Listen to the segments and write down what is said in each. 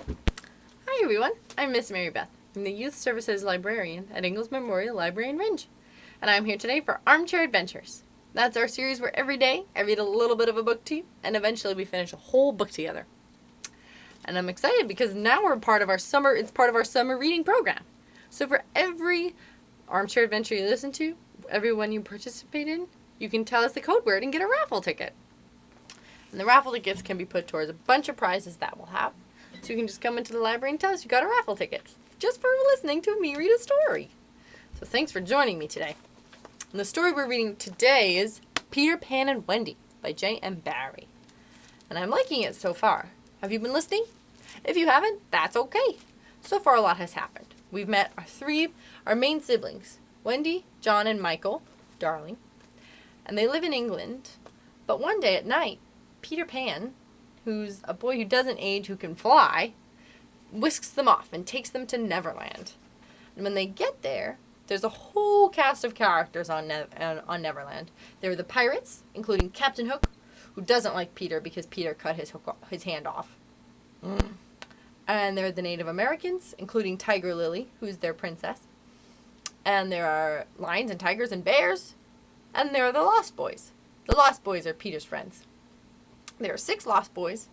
Hi everyone, I'm Miss Mary Beth. I'm the Youth Services Librarian at Ingalls Memorial Library in Ringe, and I'm here today for Armchair Adventures. That's our series where every day I read a little bit of a book to you, and eventually we finish a whole book together. And I'm excited because now it's part of our summer reading program. So for every Armchair Adventure you listen to, every one you participate in, you can tell us the code word and get a raffle ticket. And the raffle tickets can be put towards a bunch of prizes that we'll have. So you can just come into the library and tell us you got a raffle ticket just for listening to me read a story. So thanks for joining me today. And the story we're reading today is Peter Pan and Wendy by J.M. Barrie. And I'm liking it so far. Have you been listening? If you haven't, that's okay. So far a lot has happened. We've met our main siblings, Wendy, John, and Michael, darling. And they live in England. But one day at night, Peter Pan, who's a boy who doesn't age, who can fly, whisks them off and takes them to Neverland. And when they get there, there's a whole cast of characters on Neverland. There are the pirates, including Captain Hook, who doesn't like Peter because Peter cut his hand off. And there are the Native Americans, including Tiger Lily, who's their princess. And there are lions and tigers and bears. And there are the Lost Boys. The Lost Boys are Peter's friends. There are 6 Lost Boys,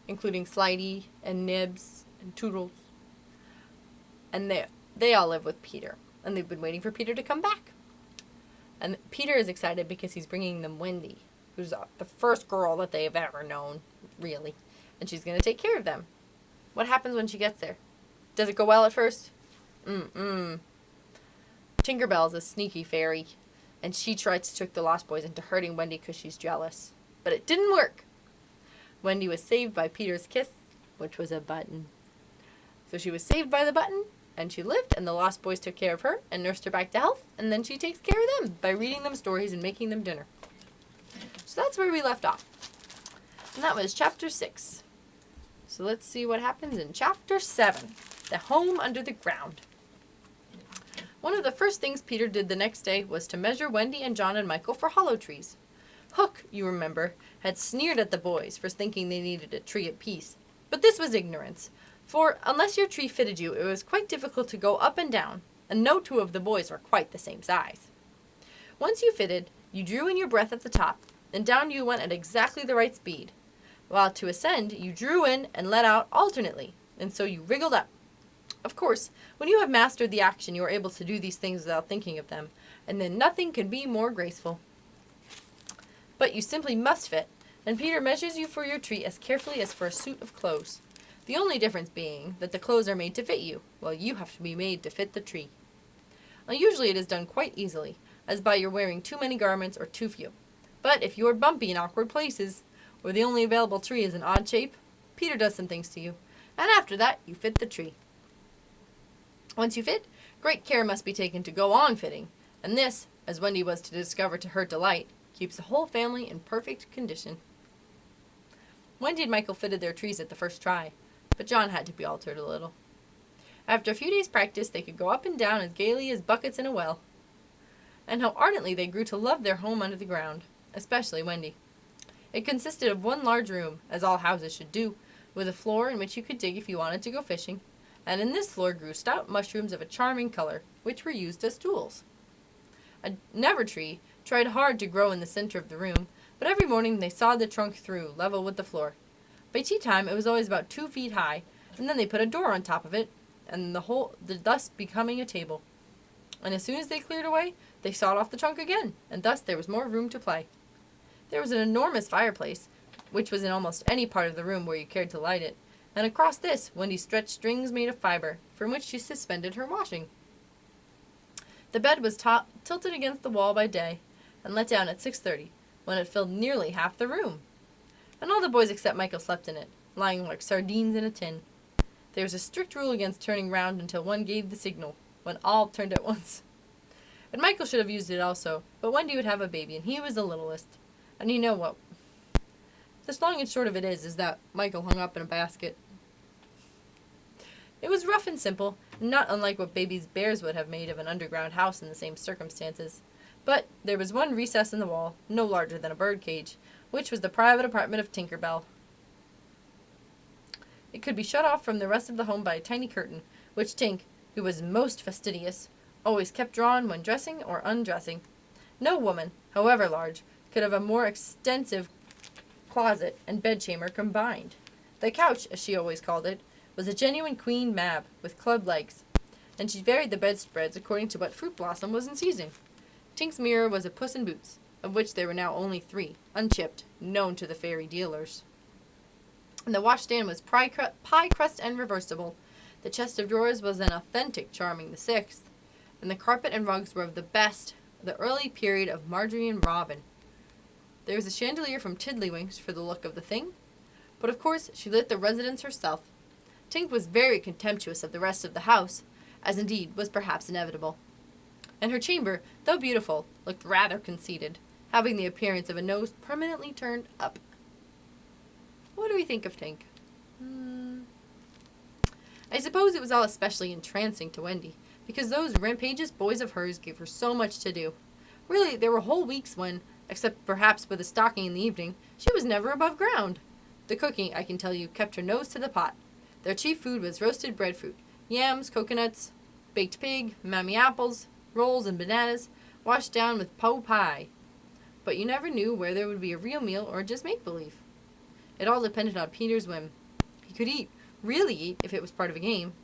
including Slidey and Nibs and Toodles. And they all live with Peter. And they've been waiting for Peter to come back. And Peter is excited because he's bringing them Wendy, who's the first girl that they've ever known, really. And she's going to take care of them. What happens when she gets there? Does it go well at first? Tinkerbell's a sneaky fairy. And she tried to trick the Lost Boys into hurting Wendy because she's jealous. But it didn't work. Wendy was saved by Peter's kiss, which was a button. So she was saved by the button, and she lived, and the Lost Boys took care of her and nursed her back to health, and then she takes care of them by reading them stories and making them dinner. So that's where we left off. And that was chapter 6. So let's see what happens in chapter 7, The Home Under the Ground. One of the first things Peter did the next day was to measure Wendy and John and Michael for hollow trees. Hook, you remember, had sneered at the boys for thinking they needed a tree apiece. But this was ignorance, for unless your tree fitted you, it was quite difficult to go up and down, and no 2 of the boys were quite the same size. Once you fitted, you drew in your breath at the top, and down you went at exactly the right speed. While to ascend, you drew in and let out alternately, and so you wriggled up. Of course, when you have mastered the action, you are able to do these things without thinking of them, and then nothing can be more graceful. But you simply must fit, and Peter measures you for your tree as carefully as for a suit of clothes. The only difference being that the clothes are made to fit you, while you have to be made to fit the tree. Now usually it is done quite easily, as by your wearing too many garments or too few. But if you are bumpy in awkward places, or the only available tree is an odd shape, Peter does some things to you, and after that you fit the tree. Once you fit, great care must be taken to go on fitting, and this, as Wendy was to discover to her delight, keeps the whole family in perfect condition. Wendy and Michael fitted their trees at the first try, but John had to be altered a little. After a few days' practice, they could go up and down as gaily as buckets in a well. And how ardently they grew to love their home under the ground, especially Wendy. It consisted of one large room, as all houses should do, with a floor in which you could dig if you wanted to go fishing, and in this floor grew stout mushrooms of a charming color, which were used as tools. A never tree tried hard to grow in the center of the room, but every morning they sawed the trunk through, level with the floor. By tea time it was always about 2 feet high, and then they put a door on top of it, and thus becoming a table. And as soon as they cleared away, they sawed off the trunk again, and thus there was more room to play. There was an enormous fireplace, which was in almost any part of the room where you cared to light it, and across this Wendy stretched strings made of fiber, from which she suspended her washing. The bed was tilted against the wall by day, and let down at 6:30, when it filled nearly half the room. And all the boys except Michael slept in it, lying like sardines in a tin. There was a strict rule against turning round until one gave the signal, when all turned at once. And Michael should have used it also, but Wendy would have a baby, and he was the littlest. And you know what? The long and short of it is that Michael hung up in a basket. It was rough and simple, and not unlike what baby's bears would have made of an underground house in the same circumstances. But there was one recess in the wall, no larger than a bird cage, which was the private apartment of Tinkerbell. It could be shut off from the rest of the home by a tiny curtain, which Tink, who was most fastidious, always kept drawn when dressing or undressing. No woman, however large, could have a more extensive closet and bedchamber combined. The couch, as she always called it, was a genuine Queen Mab, with club legs, and she varied the bedspreads according to what fruit blossom was in season. Tink's mirror was a Puss in Boots, of which there were now only 3, unchipped, known to the fairy dealers. And the washstand was pie crust and reversible. The chest of drawers was an authentic Charming VI, and the carpet and rugs were of the best, the early period of Marjorie and Robin. There was a chandelier from Tiddlywinks for the look of the thing, but of course she lit the residence herself. Tink was very contemptuous of the rest of the house, as indeed was perhaps inevitable. And her chamber, though beautiful, looked rather conceited, having the appearance of a nose permanently turned up. What do we think of Tink? I suppose it was all especially entrancing to Wendy, because those rampageous boys of hers gave her so much to do. Really, there were whole weeks when, except perhaps with a stocking in the evening, she was never above ground. The cooking, I can tell you, kept her nose to the pot. Their chief food was roasted breadfruit, yams, coconuts, baked pig, mammy apples, rolls and bananas, washed down with po pie. But you never knew where there would be a real meal or just make-believe. It all depended on Peter's whim. He could eat, really eat, if it was part of a game,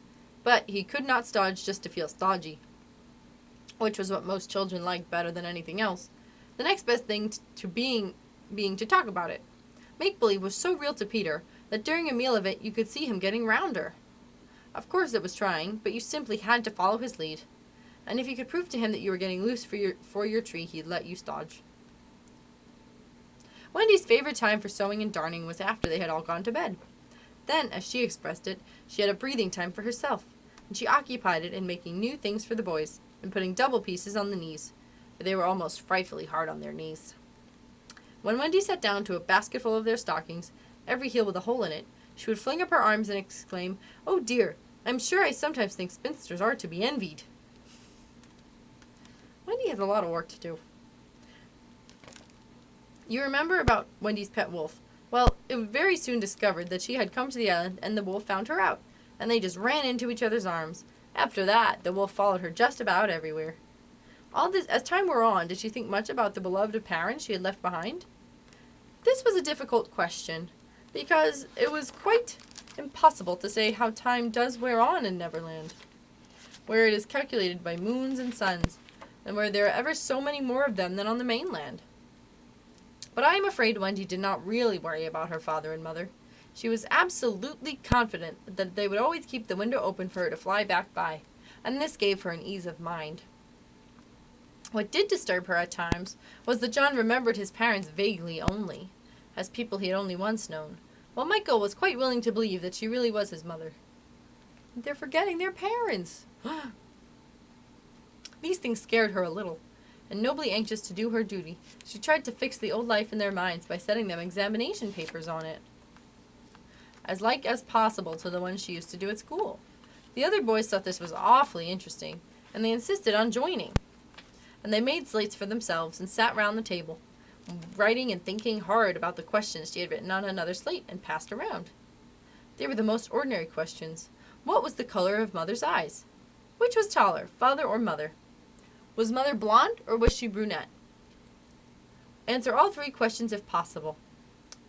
but he could not stodge just to feel stodgy, which was what most children liked better than anything else. The next best thing to being to talk about it. Make-believe was so real to Peter that during a meal of it you could see him getting rounder. Of course it was trying, but you simply had to follow his lead. And if you could prove to him that you were getting loose for your tree, he'd let you stodge. Wendy's favorite time for sewing and darning was after they had all gone to bed. Then, as she expressed it, she had a breathing time for herself, and she occupied it in making new things for the boys, and putting double pieces on the knees, for they were almost frightfully hard on their knees. When Wendy sat down to a basketful of their stockings, every heel with a hole in it, she would fling up her arms and exclaim, "Oh dear, I'm sure I sometimes think spinsters are to be envied." Wendy has a lot of work to do. You remember about Wendy's pet wolf. Well, it was very soon discovered that she had come to the island, and the wolf found her out, and they just ran into each other's arms. After that, the wolf followed her just about everywhere. All this, as time wore on, did she think much about the beloved parents she had left behind? This was a difficult question, because it was quite impossible to say how time does wear on in Neverland, where it is calculated by moons and suns, and where there are ever so many more of them than on the mainland. But I am afraid Wendy did not really worry about her father and mother. She was absolutely confident that they would always keep the window open for her to fly back by, and this gave her an ease of mind. What did disturb her at times was that John remembered his parents vaguely only, as people he had only once known, while Michael was quite willing to believe that she really was his mother. They're forgetting their parents. These things scared her a little, and nobly anxious to do her duty, she tried to fix the old life in their minds by setting them examination papers on it, as like as possible to the ones she used to do at school. The other boys thought this was awfully interesting, and they insisted on joining. And they made slates for themselves and sat round the table, writing and thinking hard about the questions she had written on another slate and passed around. They were the most ordinary questions. What was the color of Mother's eyes? Which was taller, father or mother? Was Mother blonde or was she brunette? Answer all 3 questions if possible.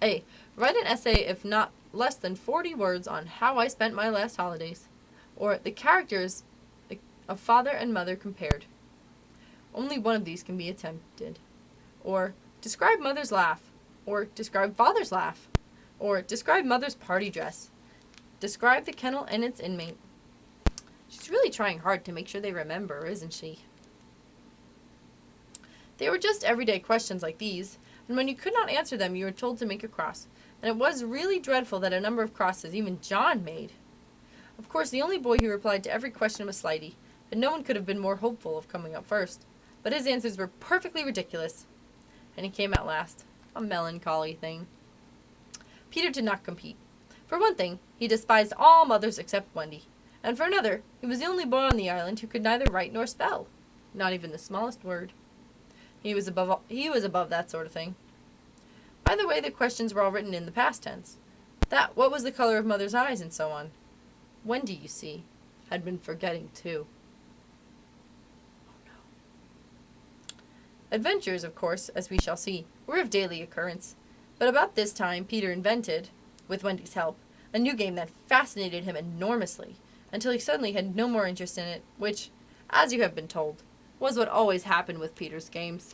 A. Write an essay if not less than 40 words on how I spent my last holidays, or the characters of father and mother compared. Only one of these can be attempted. Or describe Mother's laugh, or describe Father's laugh, or describe Mother's party dress. Describe the kennel and its inmate. She's really trying hard to make sure they remember, isn't she? They were just everyday questions like these, and when you could not answer them, you were told to make a cross, and it was really dreadful that a number of crosses even John made. Of course, the only boy who replied to every question was Slighty, and no one could have been more hopeful of coming up first, but his answers were perfectly ridiculous, and he came out last. A melancholy thing. Peter did not compete. For one thing, he despised all mothers except Wendy, and for another, he was the only boy on the island who could neither write nor spell, not even the smallest word. He was above that sort of thing. By the way, the questions were all written in the past tense. What was the color of Mother's eyes, and so on. Wendy, you see, had been forgetting too. Oh no. Adventures, of course, as we shall see, were of daily occurrence. But about this time, Peter invented, with Wendy's help, a new game that fascinated him enormously, until he suddenly had no more interest in it, which, as you have been told, was what always happened with Peter's games.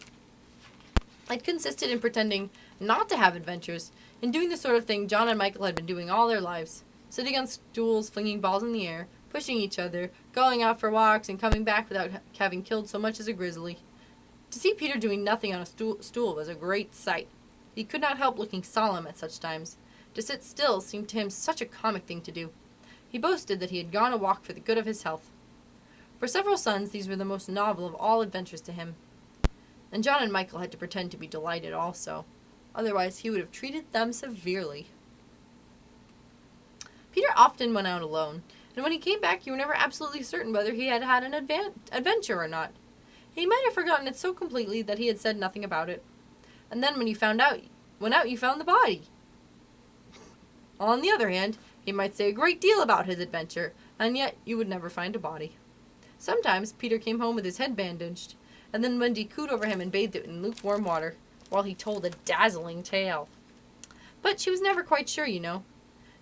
It consisted in pretending not to have adventures, in doing the sort of thing John and Michael had been doing all their lives, sitting on stools, flinging balls in the air, pushing each other, going out for walks, and coming back without having killed so much as a grizzly. To see Peter doing nothing on a stool was a great sight. He could not help looking solemn at such times. To sit still seemed to him such a comic thing to do. He boasted that he had gone a walk for the good of his health. For several suns, these were the most novel of all adventures to him. And John and Michael had to pretend to be delighted also. Otherwise, he would have treated them severely. Peter often went out alone, and when he came back, you were never absolutely certain whether he had had an adventure or not. He might have forgotten it so completely that he had said nothing about it. And then when you went out, you found the body. On the other hand, he might say a great deal about his adventure, and yet you would never find a body. Sometimes Peter came home with his head bandaged, and then Wendy cooed over him and bathed it in lukewarm water, while he told a dazzling tale. But she was never quite sure, you know.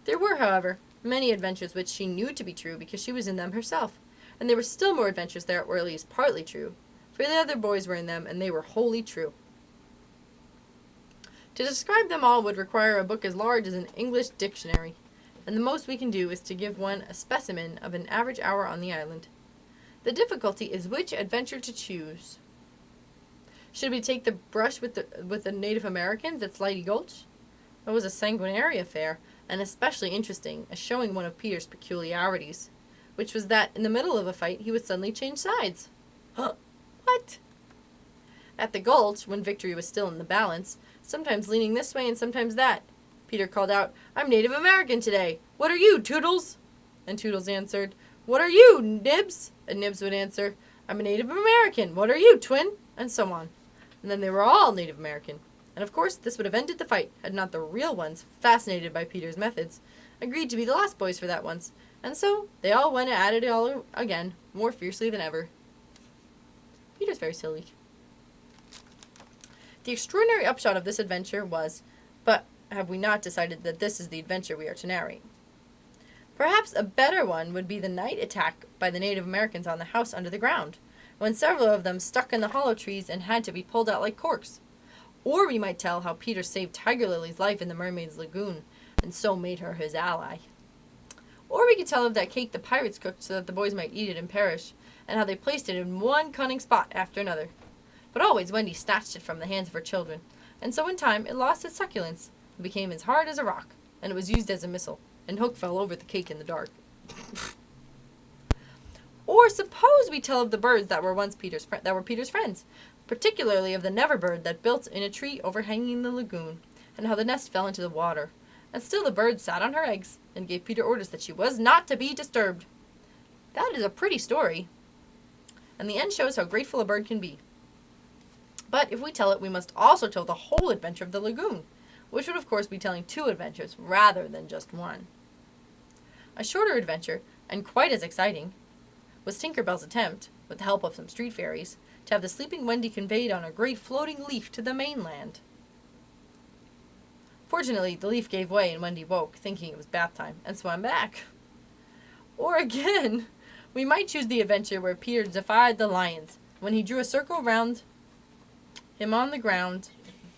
There were, however, many adventures which she knew to be true because she was in them herself, and there were still more adventures that were at least partly true, for the other boys were in them, and they were wholly true. To describe them all would require a book as large as an English dictionary, and the most we can do is to give one a specimen of an average hour on the island. The difficulty is which adventure to choose. Should we take the brush with the Native Americans at Slidey Gulch? It was a sanguinary affair, and especially interesting as showing one of Peter's peculiarities, which was that in the middle of a fight he would suddenly change sides. Huh? What? At the Gulch, when victory was still in the balance, sometimes leaning this way and sometimes that, Peter called out, "I'm Native American today. What are you, Toodles?" And Toodles answered, "What are you, Nibs?" And Nibs would answer, "I'm a Native American. What are you, Twin?" And so on. And then they were all Native American. And of course this would have ended the fight had not the real ones, fascinated by Peter's methods, agreed to be the Lost Boys for that once. And so they all went at it all again, more fiercely than ever. Peter's very silly. The extraordinary upshot of this adventure was, but have we not decided that this is the adventure we are to narrate? Perhaps a better one would be the night attack by the Native Americans on the house under the ground, when several of them stuck in the hollow trees and had to be pulled out like corks. Or we might tell how Peter saved Tiger Lily's life in the Mermaid's Lagoon, and so made her his ally. Or we could tell of that cake the pirates cooked so that the boys might eat it and perish, and how they placed it in one cunning spot after another. But always Wendy snatched it from the hands of her children, and so in time it lost its succulence, and became as hard as a rock, and it was used as a missile, and Hook fell over the cake in the dark. Or suppose we tell of the birds that were once Peter's friends, particularly of the never bird that built in a tree overhanging the lagoon, and how the nest fell into the water, and still the bird sat on her eggs, and gave Peter orders that she was not to be disturbed. That is a pretty story, and the end shows how grateful a bird can be. But if we tell it, we must also tell the whole adventure of the lagoon, which would of course be telling two adventures rather than just one. A shorter adventure, and quite as exciting, was Tinker Bell's attempt, with the help of some street fairies, to have the sleeping Wendy conveyed on a great floating leaf to the mainland. Fortunately, the leaf gave way and Wendy woke, thinking it was bath time, and swam back. Or again, we might choose the adventure where Peter defied the lions, when he drew a circle round him on the ground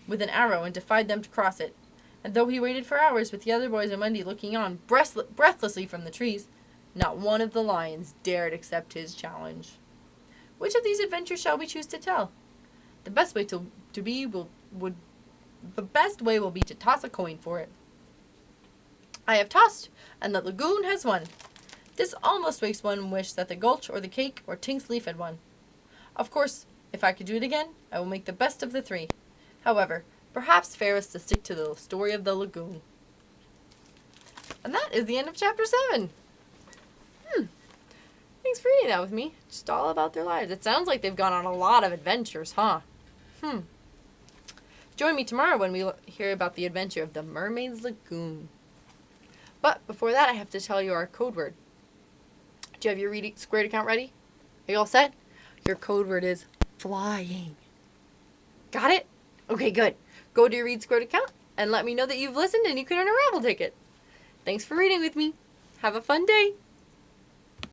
with an arrow and defied them to cross it, and though he waited for hours with the other boys and Wendy looking on breathlessly from the trees, not one of the lions dared accept his challenge. Which of these adventures shall we choose to tell? The best way will be to toss a coin for it. I have tossed, and the lagoon has won. This almost makes one wish that the Gulch or the cake or Tink's leaf had won. Of course, if I could do it again, I will make the best of the three. However, perhaps fairest to stick to the story of the lagoon. And that is the end of chapter 7. Thanks for reading that with me. Just all about their lives. It sounds like they've gone on a lot of adventures, huh? Join me tomorrow when we hear about the adventure of the Mermaid's Lagoon. But before that, I have to tell you our code word. Do you have your READSquared account ready? Are you all set? Your code word is flying. Got it? Okay, good. Go to your READSquared account and let me know that you've listened and you can earn a raffle ticket. Thanks for reading with me. Have a fun day.